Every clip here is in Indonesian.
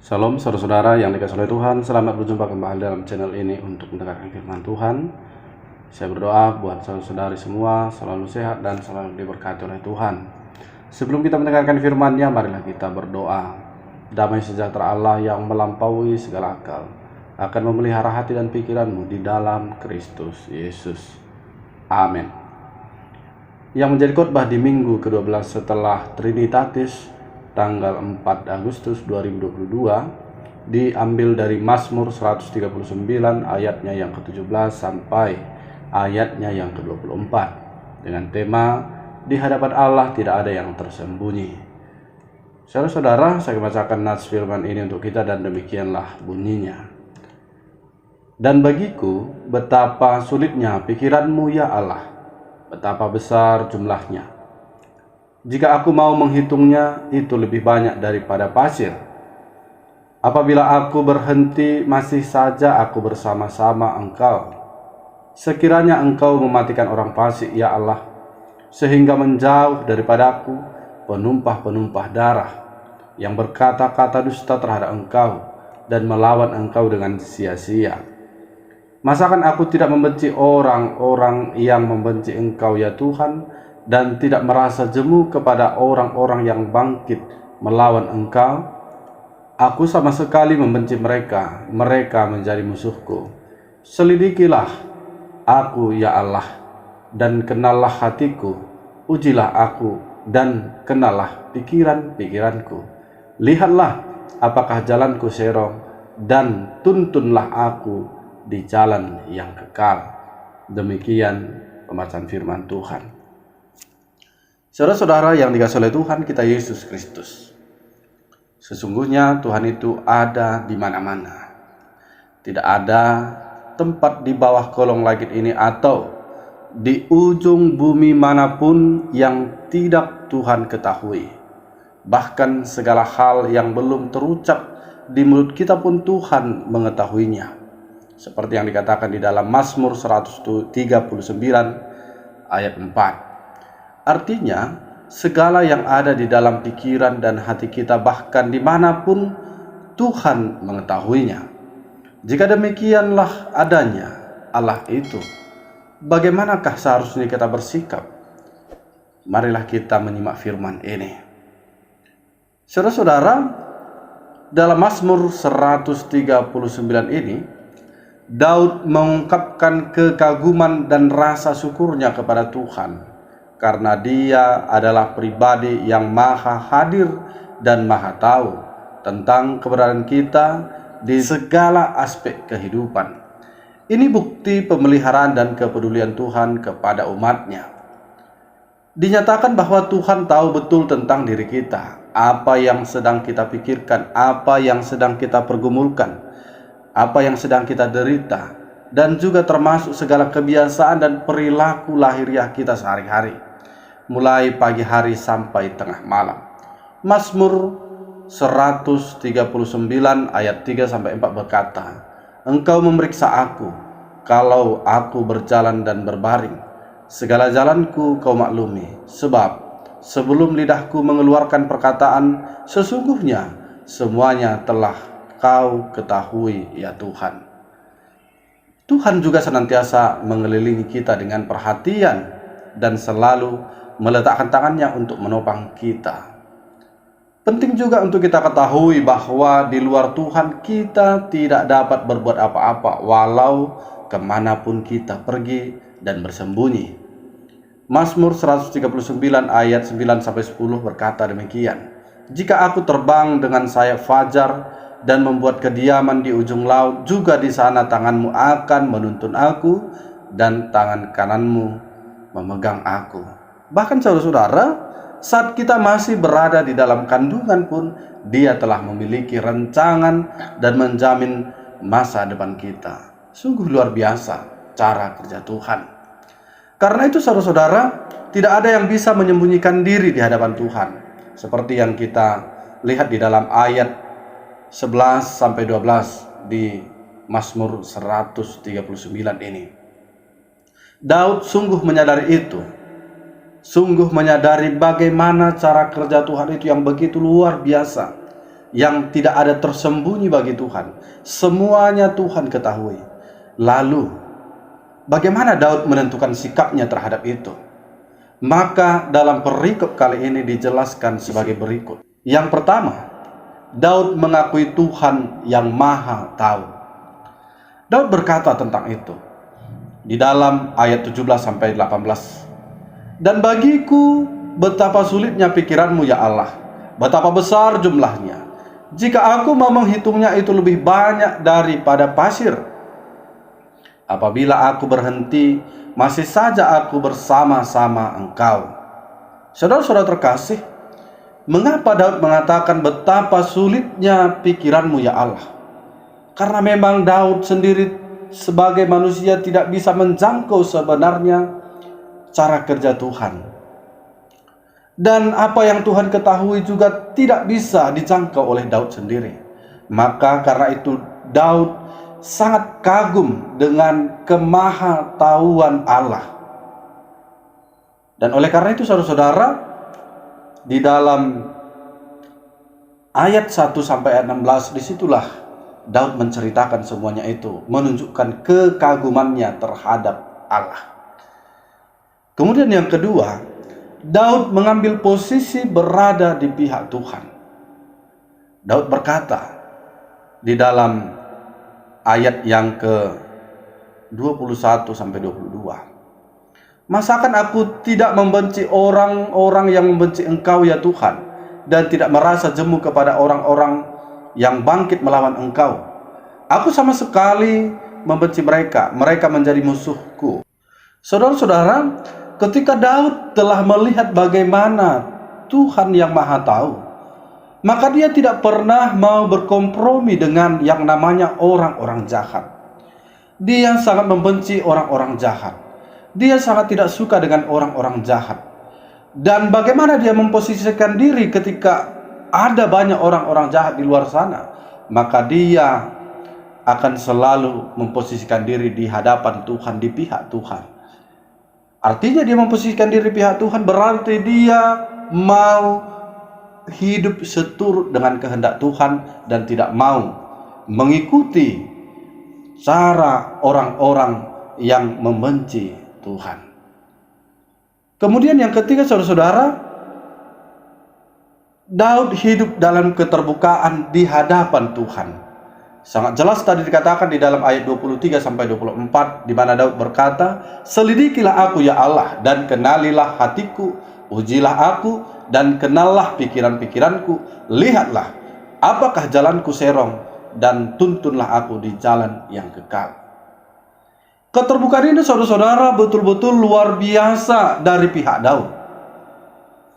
Shalom saudara-saudara yang dikasihi oleh Tuhan, selamat berjumpa kembali dalam channel ini untuk mendengarkan firman Tuhan. Saya berdoa buat saudara-saudari semua selalu sehat dan selalu diberkati oleh Tuhan. Sebelum kita mendengarkan firman-Nya, marilah kita berdoa. Damai sejahtera Allah yang melampaui segala akal akan memelihara hati dan pikiranmu di dalam Kristus Yesus. Amin. Yang menjadi khotbah di minggu ke-12 setelah Trinitatis tanggal 4 Agustus 2022 diambil dari Mazmur 139 ayatnya yang ke-17 sampai ayatnya yang ke-24 dengan tema di hadapan Allah tidak ada yang tersembunyi. Saudara-saudara, saya bacakan nats firman ini untuk kita dan demikianlah bunyinya. Dan bagiku betapa sulitnya pikiranmu ya Allah, betapa besar jumlahnya. Jika aku mau menghitungnya, itu lebih banyak daripada pasir. Apabila aku berhenti, masih saja aku bersama-sama Engkau. Sekiranya Engkau mematikan orang fasik, ya Allah, sehingga menjauh daripadaku penumpah-penumpah darah yang berkata-kata dusta terhadap Engkau dan melawan Engkau dengan sia-sia. Masakan aku tidak membenci orang-orang yang membenci Engkau, ya Tuhan, dan tidak merasa jemu kepada orang-orang yang bangkit melawan Engkau? Aku sama sekali membenci mereka, mereka menjadi musuhku. Selidikilah aku ya Allah, dan kenallah hatiku. Ujilah aku dan kenallah pikiran-pikiranku. Lihatlah apakah jalanku serong, dan tuntunlah aku di jalan yang kekal. Demikian pembacaan firman Tuhan. Saudara-saudara yang dikasihi oleh Tuhan kita Yesus Kristus, sesungguhnya Tuhan itu ada di mana-mana. Tidak ada tempat di bawah kolong langit ini atau di ujung bumi manapun yang tidak Tuhan ketahui. Bahkan segala hal yang belum terucap di mulut kita pun Tuhan mengetahuinya. Seperti yang dikatakan di dalam Mazmur 139 ayat 4. Artinya, segala yang ada di dalam pikiran dan hati kita bahkan dimanapun Tuhan mengetahuinya. Jika demikianlah adanya Allah itu, bagaimanakah seharusnya kita bersikap? Marilah kita menyimak firman ini. Saudara-saudara, dalam Mazmur 139 ini, Daud mengungkapkan kekaguman dan rasa syukurnya kepada Tuhan, karena Dia adalah pribadi yang maha hadir dan maha tahu tentang keberadaan kita di segala aspek kehidupan. Ini bukti pemeliharaan dan kepedulian Tuhan kepada umatnya. Dinyatakan bahwa Tuhan tahu betul tentang diri kita, apa yang sedang kita pikirkan, apa yang sedang kita pergumulkan, apa yang sedang kita derita, dan juga termasuk segala kebiasaan dan perilaku lahiriah kita sehari-hari, mulai pagi hari sampai tengah malam. Mazmur 139 ayat 3-4 berkata, Engkau memeriksa aku, kalau aku berjalan dan berbaring. Segala jalanku Kau maklumi, sebab sebelum lidahku mengeluarkan perkataan, sesungguhnya semuanya telah Kau ketahui, ya Tuhan. Tuhan juga senantiasa mengelilingi kita dengan perhatian dan selalu meletakkan tangannya untuk menopang kita. Penting juga untuk kita ketahui bahwa di luar Tuhan kita tidak dapat berbuat apa-apa walau kemanapun kita pergi dan bersembunyi. Mazmur 139 ayat 9-10 berkata demikian, Jika aku terbang dengan sayap fajar dan membuat kediaman di ujung laut, juga di sana tanganmu akan menuntun aku dan tangan kananmu memegang aku. Bahkan saudara-saudara, saat kita masih berada di dalam kandungan pun, Dia telah memiliki rancangan dan menjamin masa depan kita. Sungguh luar biasa cara kerja Tuhan. Karena itu saudara-saudara, tidak ada yang bisa menyembunyikan diri di hadapan Tuhan. Seperti yang kita lihat di dalam ayat 11-12 di Mazmur 139 ini. Daud sungguh menyadari itu. Sungguh menyadari bagaimana cara kerja Tuhan itu yang begitu luar biasa. yang tidak ada tersembunyi bagi Tuhan. Semuanya Tuhan ketahui. Lalu, bagaimana Daud menentukan sikapnya terhadap itu? Maka dalam perikop kali ini dijelaskan sebagai berikut. Yang pertama, Daud mengakui Tuhan yang Maha Tahu. Daud berkata tentang itu di dalam ayat 17-18. Dan bagiku betapa sulitnya pikiranmu ya Allah, betapa besar jumlahnya. Jika aku mau menghitungnya itu lebih banyak daripada pasir. Apabila aku berhenti, masih saja aku bersama-sama Engkau. Saudara-saudara terkasih, mengapa Daud mengatakan betapa sulitnya pikiranmu ya Allah? Karena memang Daud sendiri sebagai manusia tidak bisa menjangkau sebenarnya cara kerja Tuhan. Dan apa yang Tuhan ketahui juga tidak bisa dijangkau oleh Daud sendiri. Maka karena itu Daud sangat kagum dengan kemahatauan Allah. Dan oleh karena itu saudara-saudara, di dalam ayat 1 sampai ayat 16 disitulah Daud menceritakan semuanya itu, menunjukkan kekagumannya terhadap Allah. Kemudian yang kedua, Daud mengambil posisi berada di pihak Tuhan. Daud berkata di dalam ayat yang ke-21 sampai 22. Masakan aku tidak membenci orang-orang yang membenci Engkau ya Tuhan, dan tidak merasa jemu kepada orang-orang yang bangkit melawan Engkau. Aku sama sekali membenci mereka, mereka menjadi musuhku. Saudara-saudara, ketika Daud telah melihat bagaimana Tuhan yang Maha Tahu, maka dia tidak pernah mau berkompromi dengan yang namanya orang-orang jahat. Dia sangat membenci orang-orang jahat. Dia sangat tidak suka dengan orang-orang jahat. Dan bagaimana dia memposisikan diri ketika ada banyak orang-orang jahat di luar sana? Maka dia akan selalu memposisikan diri di hadapan Tuhan, di pihak Tuhan. Artinya dia memposisikan diri pihak Tuhan berarti dia mau hidup seturut dengan kehendak Tuhan dan tidak mau mengikuti cara orang-orang yang membenci Tuhan. Kemudian yang ketiga saudara-saudara, Daud hidup dalam keterbukaan di hadapan Tuhan. Sangat jelas tadi dikatakan di dalam ayat 23 sampai 24 di mana Daud berkata, "Selidikilah aku ya Allah dan kenalilah hatiku, ujilah aku dan kenallah pikiran-pikiranku, lihatlah apakah jalanku serong dan tuntunlah aku di jalan yang kekal." Keterbukaan ini saudara-saudara betul-betul luar biasa dari pihak Daud.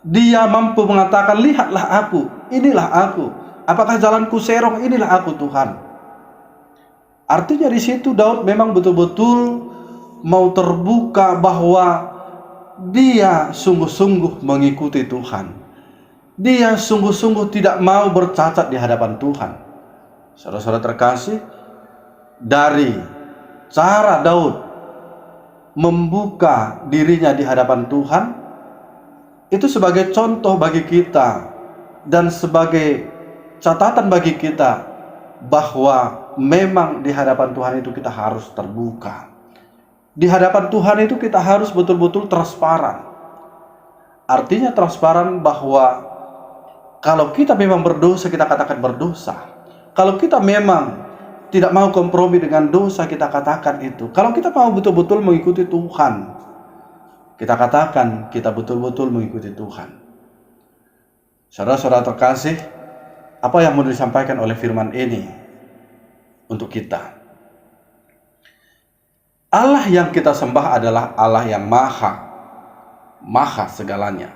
Dia mampu mengatakan, lihatlah aku, inilah aku, apakah jalanku serong, inilah aku Tuhan. Artinya di situ Daud memang betul-betul mau terbuka bahwa dia sungguh-sungguh mengikuti Tuhan. Dia sungguh-sungguh tidak mau bercacat di hadapan Tuhan. Saudara-saudara terkasih, dari cara Daud membuka dirinya di hadapan Tuhan, itu sebagai contoh bagi kita dan sebagai catatan bagi kita bahwa memang di hadapan Tuhan itu kita harus terbuka. Di hadapan Tuhan itu kita harus betul-betul transparan. Artinya transparan bahwa kalau kita memang berdosa, kita katakan berdosa. Kalau kita memang tidak mau kompromi dengan dosa, kita katakan itu. Kalau kita mau betul-betul mengikuti Tuhan, kita katakan kita betul-betul mengikuti Tuhan. Saudara-saudara terkasih, apa yang mau disampaikan oleh firman ini untuk kita? Allah yang kita sembah adalah Allah yang maha segalanya.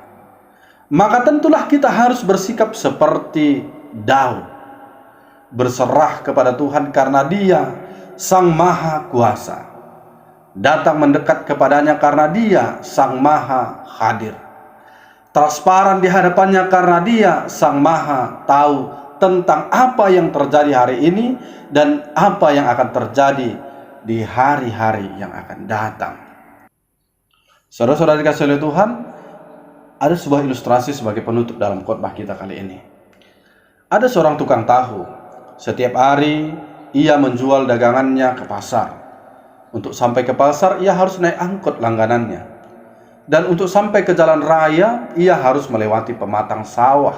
Maka tentulah kita harus bersikap seperti Daud, berserah kepada Tuhan karena Dia Sang Maha Kuasa, datang mendekat kepadanya karena Dia Sang Maha Hadir, transparan di hadapannya karena Dia Sang Maha Tahu tentang apa yang terjadi hari ini dan apa yang akan terjadi di hari-hari yang akan datang. Saudara-saudara dikasihi oleh Tuhan, ada sebuah ilustrasi sebagai penutup dalam khotbah kita kali ini. Ada seorang tukang tahu. Setiap hari ia menjual dagangannya ke pasar. Untuk sampai ke pasar ia harus naik angkot langganannya. Dan untuk sampai ke jalan raya ia harus melewati pematang sawah.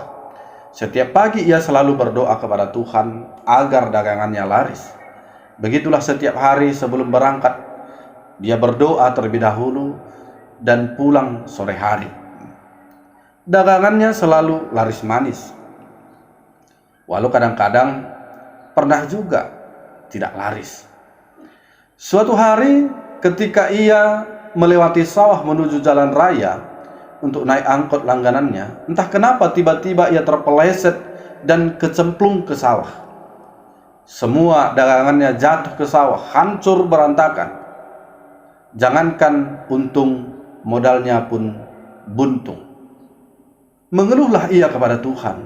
Setiap pagi ia selalu berdoa kepada Tuhan agar dagangannya laris. Begitulah setiap hari sebelum berangkat, dia berdoa terlebih dahulu dan pulang sore hari. Dagangannya selalu laris manis. Walau kadang-kadang pernah juga tidak laris. Suatu hari ketika ia melewati sawah menuju jalan raya untuk naik angkot langganannya, entah kenapa tiba-tiba ia terpeleset dan kecemplung ke sawah. Semua dagangannya jatuh ke sawah, hancur berantakan. Jangankan untung, modalnya pun buntung. Mengeluhlah ia kepada Tuhan,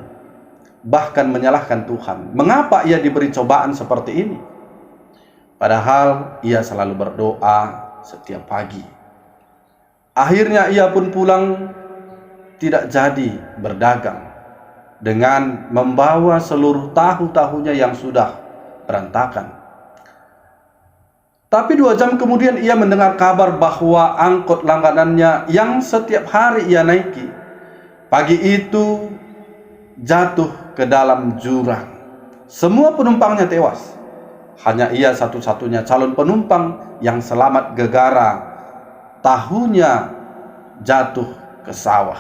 bahkan menyalahkan Tuhan. Mengapa ia diberi cobaan seperti ini? Padahal ia selalu berdoa setiap pagi. Akhirnya ia pun pulang tidak jadi berdagang dengan membawa seluruh tahu-tahunya yang sudah berantakan. Tapi 2 jam kemudian ia mendengar kabar bahwa angkot langganannya yang setiap hari ia naiki pagi itu jatuh ke dalam jurang. Semua penumpangnya tewas. Hanya ia satu-satunya calon penumpang yang selamat gegara tahunya jatuh ke sawah.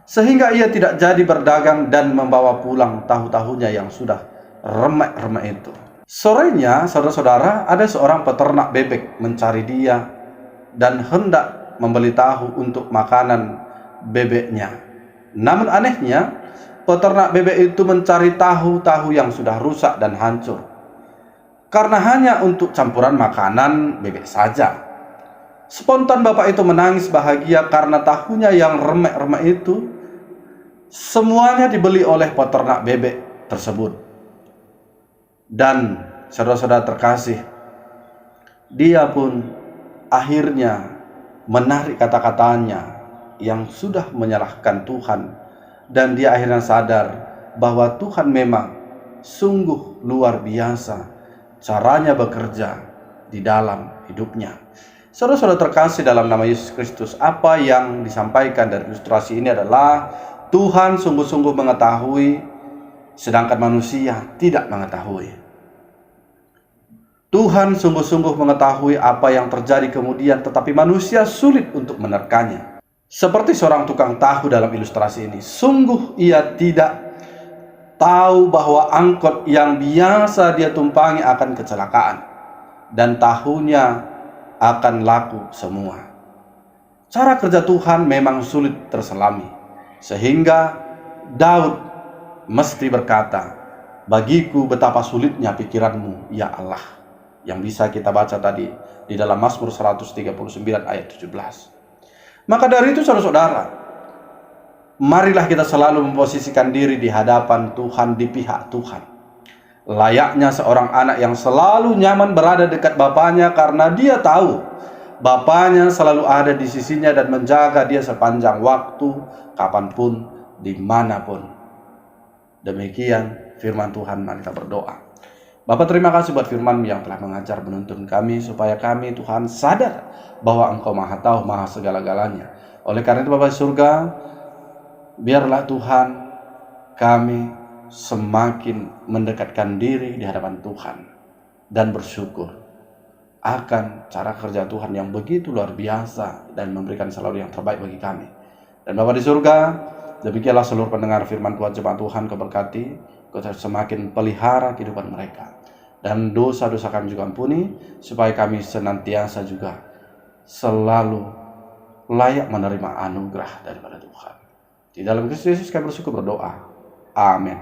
Sehingga ia tidak jadi berdagang dan membawa pulang tahu-tahunya yang sudah remek-remek itu. Sorenya, saudara-saudara, ada seorang peternak bebek mencari dia dan hendak membeli tahu untuk makanan bebeknya. Namun anehnya, peternak bebek itu mencari tahu-tahu yang sudah rusak dan hancur, karena hanya untuk campuran makanan bebek saja. Spontan bapak itu menangis bahagia karena tahunya yang remek-remek itu semuanya dibeli oleh peternak bebek tersebut. Dan saudara-saudara terkasih, dia pun akhirnya menarik kata-katanya yang sudah menyalahkan Tuhan, dan dia akhirnya sadar bahwa Tuhan memang sungguh luar biasa caranya bekerja di dalam hidupnya. Saudara-saudara terkasih dalam nama Yesus Kristus, apa yang disampaikan dari ilustrasi ini adalah Tuhan sungguh-sungguh mengetahui, sedangkan manusia tidak mengetahui. Tuhan sungguh-sungguh mengetahui apa yang terjadi kemudian, tetapi manusia sulit untuk menerkanya. Seperti seorang tukang tahu dalam ilustrasi ini, sungguh ia tidak tahu bahwa angkot yang biasa dia tumpangi akan kecelakaan dan tahunya akan laku semua. Cara kerja Tuhan memang sulit terselami, sehingga Daud mesti berkata, "Bagiku betapa sulitnya pikiranmu, ya Allah." Yang bisa kita baca tadi di dalam Mazmur 139 ayat 17. Maka dari itu saudara-saudara, marilah kita selalu memposisikan diri di hadapan Tuhan, di pihak Tuhan. Layaknya seorang anak yang selalu nyaman berada dekat bapaknya karena dia tahu bapaknya selalu ada di sisinya dan menjaga dia sepanjang waktu, kapanpun, dimanapun. Demikian firman Tuhan, mari kita berdoa. Bapa, terima kasih buat firman yang telah mengajar menuntun kami, supaya kami Tuhan sadar bahwa Engkau maha tahu, maha segala-galanya. Oleh karena itu Bapa di surga, biarlah Tuhan kami semakin mendekatkan diri di hadapan Tuhan dan bersyukur akan cara kerja Tuhan yang begitu luar biasa dan memberikan selalu yang terbaik bagi kami. Dan Bapa di surga, demikianlah seluruh pendengar firman Tuhan, jemaat Tuhan keberkati, Kau semakin pelihara kehidupan mereka, dan dosa-dosa kami juga ampuni, supaya kami senantiasa juga selalu layak menerima anugerah daripada Tuhan. Di dalam Kristus Yesus kami bersyukur berdoa. Amin.